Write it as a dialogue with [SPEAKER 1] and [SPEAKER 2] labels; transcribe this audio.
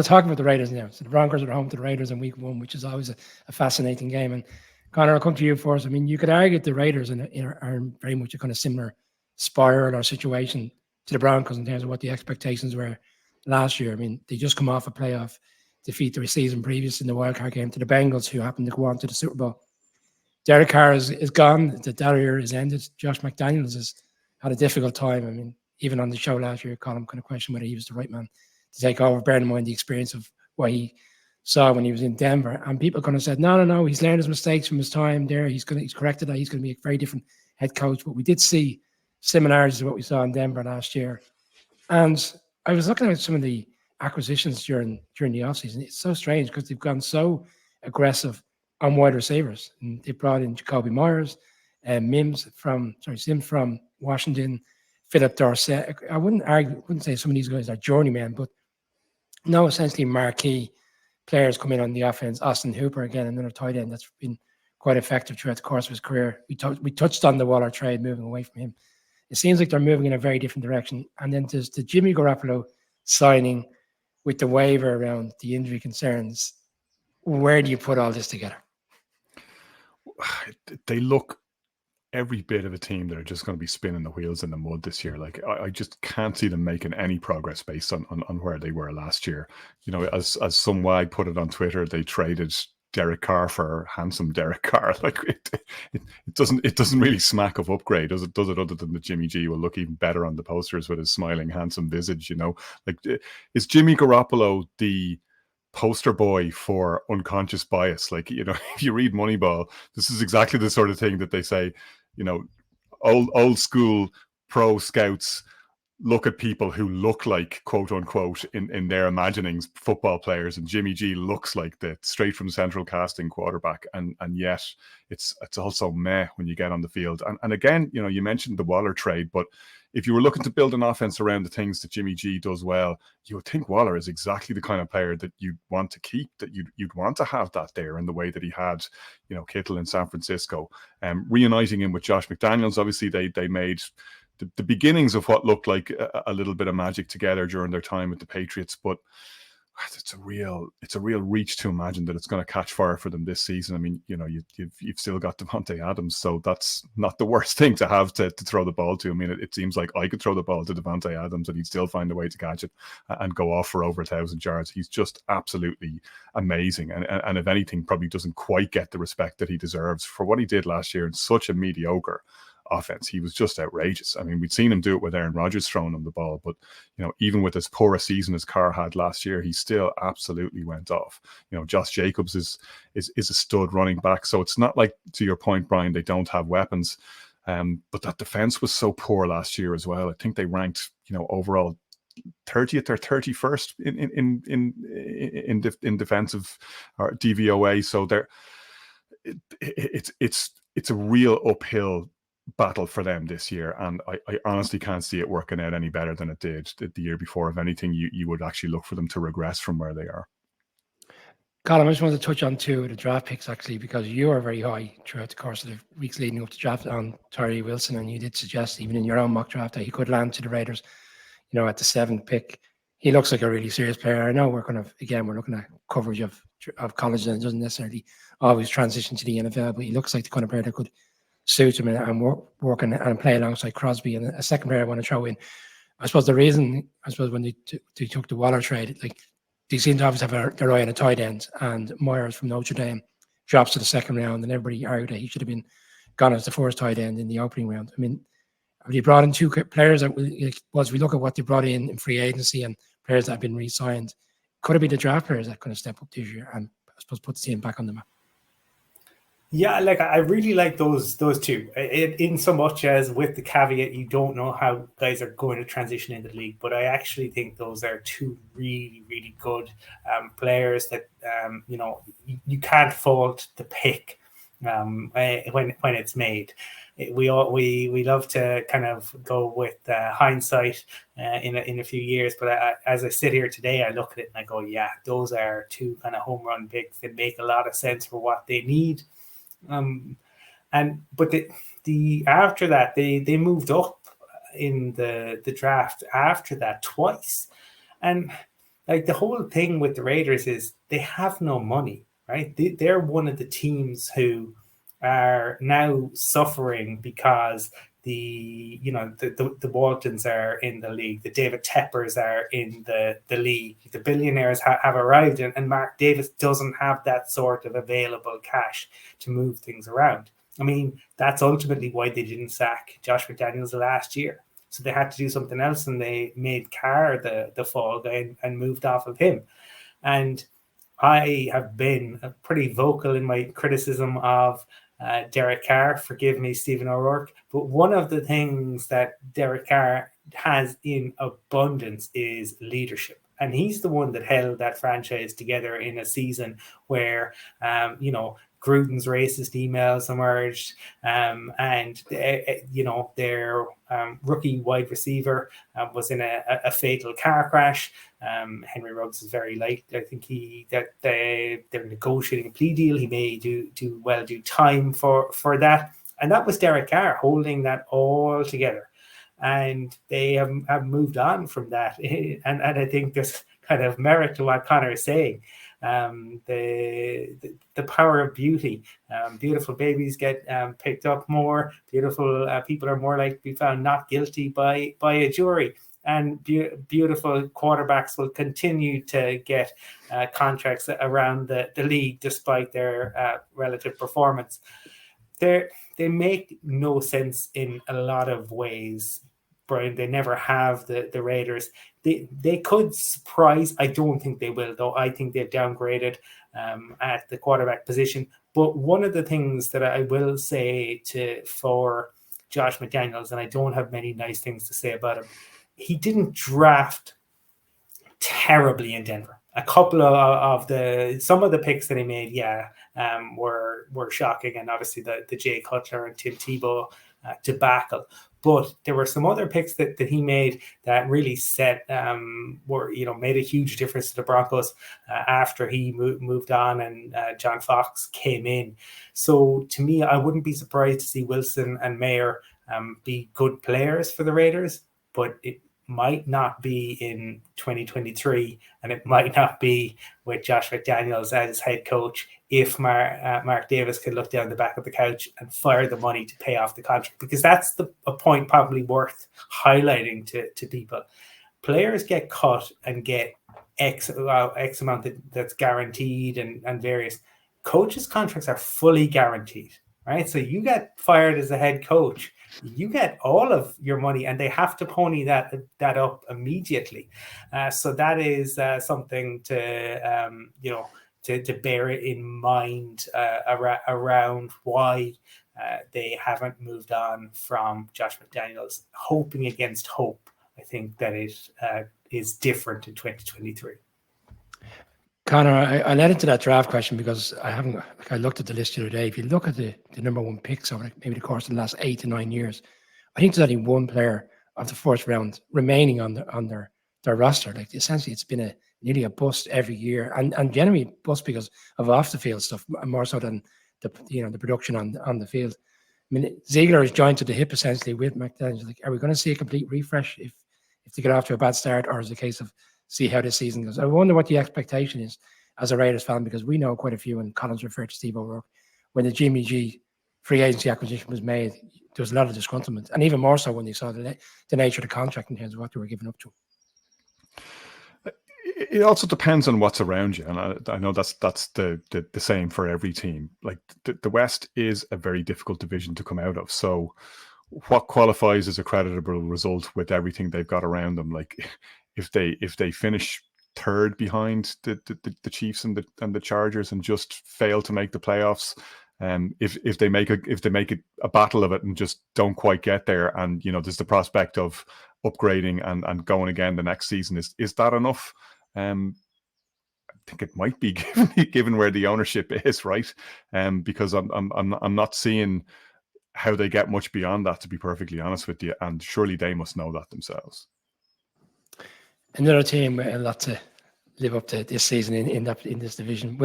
[SPEAKER 1] talking about the Raiders now. So the Broncos are home to the Raiders in week 1, which is always a fascinating game. And Connor, I'll come to you first. I mean, you could argue the Raiders are very much a kind of similar spiral or situation to the Broncos in terms of what the expectations were last year. I mean, they just come off a playoff defeat the season previous in the wildcard game to the Bengals, who happened to go on to the Super Bowl. Derek Carr is gone. That year is ended. Josh McDaniels has had a difficult time. I mean, even on the show last year, Colin kind of questioned whether he was the right man to take over, bearing in mind the experience of what he saw when he was in Denver. And people kind of said, no, he's learned his mistakes from his time there. He's corrected that. He's going to be a very different head coach. But we did see similarities to what we saw in Denver last year. And I was looking at some of the acquisitions during the offseason. It's so strange because they've gone so aggressive on wide receivers. And they brought in Jacoby Myers, Sims from Washington, Philip Dorsett. I wouldn't say some of these guys are journeymen, but no, essentially marquee players come in on the offense. Austin Hooper, again, another tight end that's been quite effective throughout the course of his career. We touched on the Waller trade, moving away from him. It seems like they're moving in a very different direction. And then there's the Jimmy Garoppolo signing with the waiver around the injury concerns. Where do you put all this together?
[SPEAKER 2] They look every bit of a team that are just going to be spinning the wheels in the mud this year. Like I just can't see them making any progress based on where they were last year. You know, as some wag put it on Twitter, they traded Derek Carr for handsome Derek Carr. Like it doesn't really smack of upgrade, does it? Other than that Jimmy G will look even better on the posters with his smiling, handsome visage. You know, like is Jimmy Garoppolo the poster boy for unconscious bias? Like, you know, if you read Moneyball, this is exactly the sort of thing that they say. You know, old school pro scouts look at people who look like, quote unquote, in their imaginings, football players, and Jimmy G looks like the straight from central casting quarterback, and yet it's also meh when you get on the field. And again, you know, you mentioned the Waller trade, but if you were looking to build an offense around the things that Jimmy G does well, you would think Waller is exactly the kind of player that you'd want to keep, that you'd want to have that there in the way that he had, you know, Kittle in San Francisco. Reuniting him with Josh McDaniels, obviously they made the beginnings of what looked like a little bit of magic together during their time with the Patriots, but it's a real reach to imagine that it's going to catch fire for them this season. I mean, you know, you've still got Davante Adams, so that's not the worst thing to have to throw the ball to. I mean, it seems like I could throw the ball to Davante Adams and he'd still find a way to catch it and go off for over 1,000 yards. He's just absolutely amazing, and if anything, probably doesn't quite get the respect that he deserves for what he did last year in such a mediocre offense. He was just outrageous. I mean, we'd seen him do it with Aaron Rodgers throwing him the ball, but you know, even with as poor a season as Carr had last year, he still absolutely went off. You know, Josh Jacobs is a stud running back, so it's not like, to your point, Brian, they don't have weapons. But that defense was so poor last year as well. I think they ranked, you know, overall 30th or 31st in defensive or DVOA. So it's a real uphill battle for them this year, and I honestly can't see it working out any better than it did the year before. If anything, you would actually look for them to regress from where they are.
[SPEAKER 1] Colin, I just wanted to touch on two of the draft picks, actually, because you are very high throughout the course of the weeks leading up to draft on Tyree Wilson, and you did suggest even in your own mock draft that he could land to the Raiders, you know, at the 7th pick. He looks like a really serious player. I know we're looking at coverage of college, and it doesn't necessarily always transition to the NFL, but he looks like the kind of player that could suit him and work and play alongside Crosby. And a second player I want to throw in, I suppose the reason, when they took the Waller trade, like they seem to obviously have their eye on a tight end, and Myers from Notre Dame drops to the second round, and everybody argued that he should have been gone as the first tight end in the opening round. I mean, have they brought in two players that, as we look at what they brought in free agency and players that have been re-signed, could it be the draft players that kind of step up this year and I suppose put the team back on the map?
[SPEAKER 3] Yeah, like I really like those two. In so much as with the caveat, you don't know how guys are going to transition into the league, but I actually think those are two really, really good players that you know, you can't fault the pick when it's made. We love to kind of go with hindsight in a few years, but as I sit here today, I look at it and I go, yeah, those are two kind of home run picks that make a lot of sense for what they need. But the after that they moved up in the draft after that twice, and like the whole thing with the Raiders is they have no money, right? They're one of the teams who are now suffering because the Waltons are in the league, the David Teppers are in the league, the billionaires have arrived, and Mark Davis doesn't have that sort of available cash to move things around. I mean, that's ultimately why they didn't sack Josh McDaniels last year. So they had to do something else, and they made Carr the fall guy and moved off of him. And I have been pretty vocal in my criticism of Derek Carr. Forgive me, Stephen O'Rourke. But one of the things that Derek Carr has in abundance is leadership. And he's the one that held that franchise together in a season where, Gruden's racist emails emerged, and their rookie wide receiver was in a fatal car crash. Henry Ruggs is very light. I think they're negotiating a plea deal. He may do time for that, and that was Derek Carr holding that all together. And they have moved on from that, and I think there's kind of merit to what Connor is saying. The power of beauty. Beautiful babies get picked up more. Beautiful people are more likely to be found not guilty by a jury. And beautiful quarterbacks will continue to get contracts around the league despite their relative performance. They make no sense in a lot of ways, Brian. They never have the Raiders. They could surprise. I don't think they will, though. I think they've downgraded at the quarterback position. But one of the things that I will say for Josh McDaniels, and I don't have many nice things to say about him, he didn't draft terribly in Denver. A couple of some of the picks that he made, were shocking, and obviously the Jay Cutler and Tim Tebow debacle. But there were some other picks that he made that really made a huge difference to the Broncos after he moved on and John Fox came in. So to me, I wouldn't be surprised to see Wilson and Mayer be good players for the Raiders, but it might not be in 2023, and it might not be with Josh McDaniels as head coach if Mark Davis could look down the back of the couch and fire the money to pay off the contract, because that's a point probably worth highlighting to people. Players get cut and get X amount that's guaranteed and various. Coaches' contracts are fully guaranteed, right? So you get fired as a head coach, you get all of your money, and they have to pony that up immediately. So that is something to bear in mind around why they haven't moved on from Josh McDaniels. Hoping against hope, I think that it is different in 2023.
[SPEAKER 1] Connor, I led into that draft question because I looked at the list the other day. If you look at the number one picks over maybe the course of the last 8 to 9 years, I think there's only one player of the first round remaining on their roster. Like essentially, it's been nearly a bust every year, and generally a bust because of off the field stuff more so than the production on the field. I mean, Ziegler is joined to the hip essentially with McDaniels. Like, are we going to see a complete refresh if they get off to a bad start, or is it a case of see how this season goes? I wonder what the expectation is as a Raiders fan, because we know quite a few, and Collins referred to Steve O'Rourke, when the Jimmy G free agency acquisition was made, there was a lot of disgruntlement, and even more so when they saw the nature of the contract in terms of what they were giving up to.
[SPEAKER 2] It also depends on what's around you, and I know that's the same for every team. Like the West is a very difficult division to come out of, so what qualifies as a creditable result with everything they've got around them? Like if they finish third behind the Chiefs and the Chargers and just fail to make the playoffs, if they make a battle of it and just don't quite get there, and there's the prospect of upgrading and going again the next season, is that enough? I think it might be given where the ownership is, right? Because I'm not seeing how they get much beyond that, to be perfectly honest with you, and surely they must know that themselves.
[SPEAKER 1] Another team with a lot to live up to this season in this division.